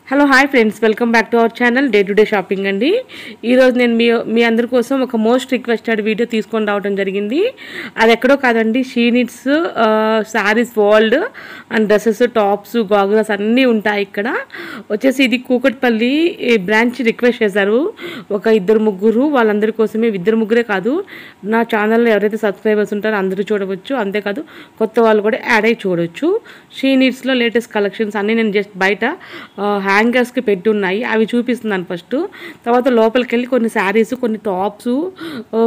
Hello hi friends, welcome back to our channel day to day shopping అండి. ఈరోజు నేను మీ అందరి కోసం ఒక మోస్ట్ రిక్వెస్టెడ్ వీడియో తీసుకొని రావడం జరిగింది. అది ఎక్కడో కాదండి, she needs saris world and dresses, tops, goggles అన్నీ ఉంటాయి. ఇక్కడ వచ్చేసి ఇది కూకట్పల్లి బ్రాంచ్ రిక్వెస్ట్ చేశారు ఒక ఇద్దరు ముగ్గురు. వాళ్ళందరి కోసమే, ఇద్దరు ముగ్గురే కాదు, నా ఛానల్లో ఎవరైతే సబ్స్క్రైబర్స్ ఉంటారో అందరూ చూడవచ్చు. అంతేకాదు కొత్త వాళ్ళు కూడా యాడ్ అయ్యి చూడవచ్చు. షీ నీడ్స్లో లేటెస్ట్ కలెక్షన్స్ అన్నీ నేను జస్ట్ బయట హ్యాంగర్స్కి పెట్టి ఉన్నాయి, అవి చూపిస్తున్నాను ఫస్ట్. తర్వాత లోపలికి వెళ్ళి కొన్ని శారీస్, కొన్ని టాప్స్,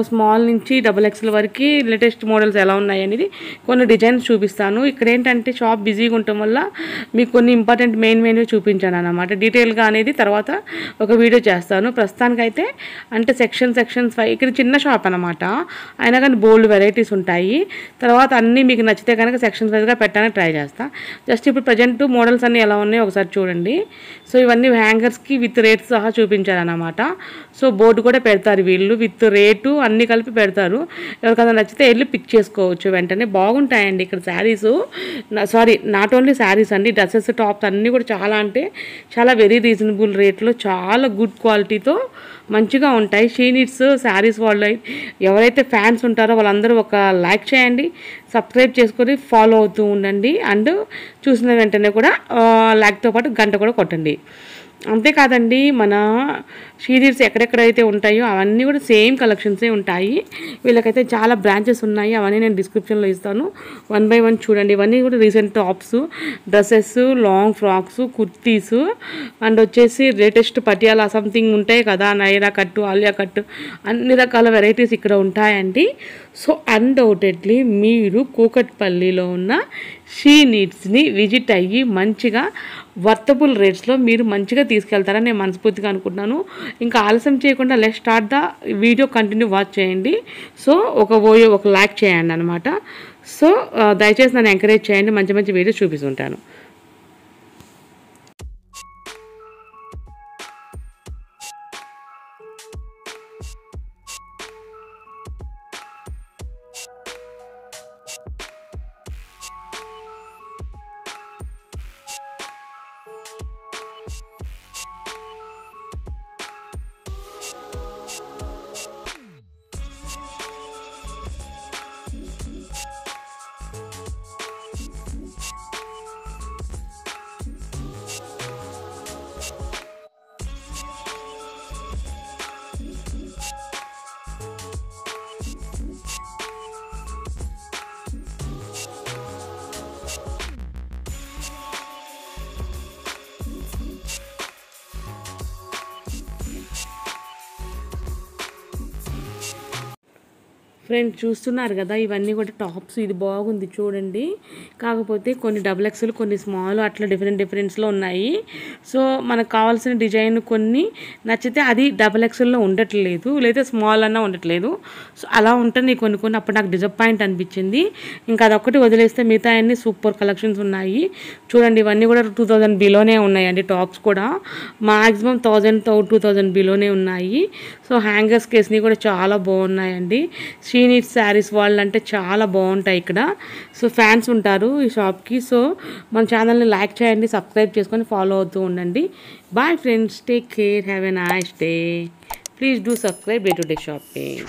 స్మాల్ నుంచి XXL వరకు లేటెస్ట్ మోడల్స్ ఎలా ఉన్నాయి అనేది కొన్ని డిజైన్స్ చూపిస్తాను. ఇక్కడ ఏంటంటే షాప్ బిజీగా ఉండటం వల్ల మీకు కొన్ని ఇంపార్టెంట్ మెయిన్ చూపించాను అన్నమాట. డీటెయిల్గా అనేది తర్వాత ఒక వీడియో చేస్తాను. ప్రస్తుతానికైతే అంటే సెక్షన్స్ ఇక్కడ చిన్న షాప్ అనమాట, అయినా కానీ బోల్డ్ వెరైటీస్ ఉంటాయి. తర్వాత అన్నీ మీకు నచ్చితే కనుక సెక్షన్స్ వైజ్గా పెట్టడానికి ట్రై చేస్తాను. జస్ట్ ఇప్పుడు ప్రజెంట్ మోడల్స్ అన్నీ ఎలా ఉన్నాయో ఒకసారి చూడండి. సో ఇవన్నీ హ్యాంగర్స్కి విత్ రేట్స్ సహా చూపించారన్నమాట. సో బోర్డు కూడా పెడతారు వీళ్ళు, విత్ రేటు అన్నీ కలిపి పెడతారు. ఎవరికైనా నచ్చితే వెళ్ళి పిక్ చేసుకోవచ్చు వెంటనే. బాగుంటాయండి ఇక్కడ శారీస్, నాట్ ఓన్లీ శారీస్ అండి, డ్రెస్సెస్, టాప్స్ అన్నీ కూడా చాలా అంటే చాలా వెరీ రీజనబుల్ రేట్లో చాలా గుడ్ క్వాలిటీతో మంచిగా ఉంటాయి. షీ నీడ్స్ శారీస్ వాళ్ళు ఎవరైతే ఫ్యాన్స్ ఉంటారో వాళ్ళందరూ ఒక లైక్ చేయండి, సబ్స్క్రైబ్ చేసుకొని ఫాలో అవుతూ ఉండండి. అండ్ చూసిన వెంటనే కూడా లైక్తో పాటు గంట కూడా కొట్టండి. అంతేకాదండి, మన షీ నీడ్స్ ఎక్కడెక్కడైతే ఉంటాయో అవన్నీ కూడా సేమ్ కలెక్షన్సే ఉంటాయి. వీళ్ళకైతే చాలా బ్రాంచెస్ ఉన్నాయి, అవన్నీ నేను డిస్క్రిప్షన్లో ఇస్తాను. 1 by 1 చూడండి. ఇవన్నీ కూడా recent tops, dresses, long frocks, kurtis and వచ్చేసి లేటెస్ట్ పటియాలా సంథింగ్ ఉంటాయి కదా, నైరా కట్టు, ఆలియా కట్టు, అన్ని రకాల వెరైటీస్ ఇక్కడ ఉంటాయండి. సో అన్డౌటెడ్లీ మీరు కూకట్పల్లిలో ఉన్న షీ నీడ్స్ని విజిట్ అయ్యి మంచిగా వర్తబుల్ రేట్స్లో మీరు మంచిగా తీసుకెళ్తారని నేను మనస్ఫూర్తిగా అనుకుంటున్నాను. ఇంకా ఆలస్యం చేయకుండా let's start the video, continue watch చేయండి. సో ఒక లైక్ చేయండి అనమాట. సో దయచేసి నన్ను ఎంకరేజ్ చేయండి, మంచి వీడియోస్ చూపిస్తుంటాను. ఫ్రెండ్స్ చూస్తున్నారు కదా, ఇవన్నీ కూడా టాప్స్. ఇది బాగుంది చూడండి, కాకపోతే కొన్ని XXL, కొన్ని స్మాల్, అట్లా డిఫరెంట్స్లో ఉన్నాయి. సో మనకు కావాల్సిన డిజైన్ కొన్ని నచ్చితే అది XXLలో ఉండట్లేదు, లేదా స్మాల్ అన్నా ఉండట్లేదు. సో అలా ఉంటుంది కొన్ని అప్పుడు నాకు డిసప్పాయింట్ అనిపించింది. ఇంకా అదొక్కటి వదిలేస్తే మిగతా అన్ని సూపర్ కలెక్షన్స్ ఉన్నాయి. చూడండి, ఇవన్నీ కూడా 2000 బిలోనే ఉన్నాయండి. టాప్స్ కూడా మ్యాక్సిమం 1000-2000 బిలోనే ఉన్నాయి. సో హ్యాంగర్స్ కేస్ని కూడా చాలా బాగున్నాయండి. షీ నీడ్స్ శారీస్ వాళ్ళు అంటే చాలా బాగుంటాయి ఇక్కడ. సో ఫ్యాన్స్ ఉంటారు ఈ షాప్కి. సో మన ఛానల్ని లైక్ చేయండి, సబ్స్క్రైబ్ చేసుకొని ఫాలో అవుతూ ఉండండి. Bye friends, take care, have a nice day. Please do subscribe day to day shopping.